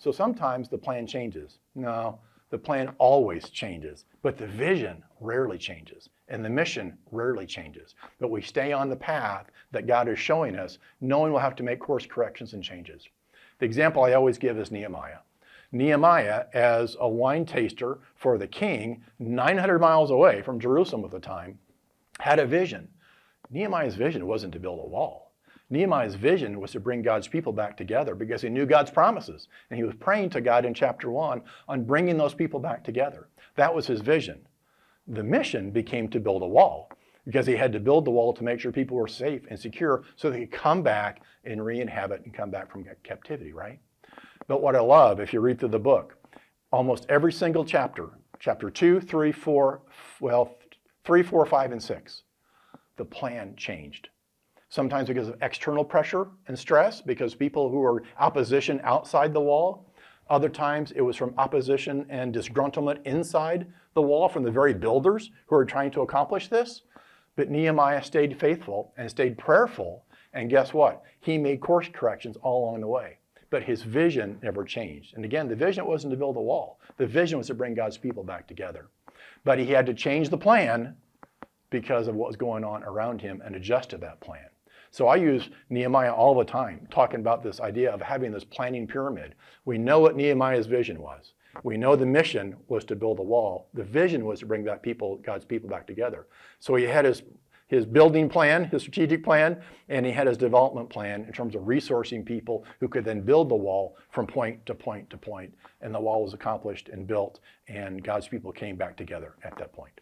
So sometimes the plan changes. No, the plan always changes, but the vision rarely changes, and the mission rarely changes. But we stay on the path that God is showing us, knowing we'll have to make course corrections and changes. The example I always give is Nehemiah. Nehemiah, as a wine taster for the king, 900 miles away from Jerusalem at the time, had a vision. Nehemiah's vision wasn't to build a wall. Nehemiah's vision was to bring God's people back together because he knew God's promises. And he was praying to God in chapter 1 on bringing those people back together. That was his vision. The mission became to build a wall because he had to build the wall to make sure people were safe and secure so they could come back and re-inhabit and come back from captivity, right? But what I love, if you read through the book, almost every single chapter, chapter 2, 3, 4, 3, 4, 5, and 6, the plan changed. Sometimes because of external pressure and stress, because people who were opposition outside the wall. Other times it was from opposition and disgruntlement inside the wall from the very builders who were trying to accomplish this. But Nehemiah stayed faithful and stayed prayerful. And guess what? He made course corrections all along the way. But his vision never changed. And again, the vision wasn't to build a wall. The vision was to bring God's people back together. But he had to change the plan because of what was going on around him and adjust to that plan. So I use Nehemiah all the time, talking about this idea of having this planning pyramid. We know what Nehemiah's vision was. We know the mission was to build a wall. The vision was to bring that God's people back together. So he had his building plan, his strategic plan, and he had his development plan in terms of resourcing people who could then build the wall from point to point to point. And the wall was accomplished and built, and God's people came back together at that point.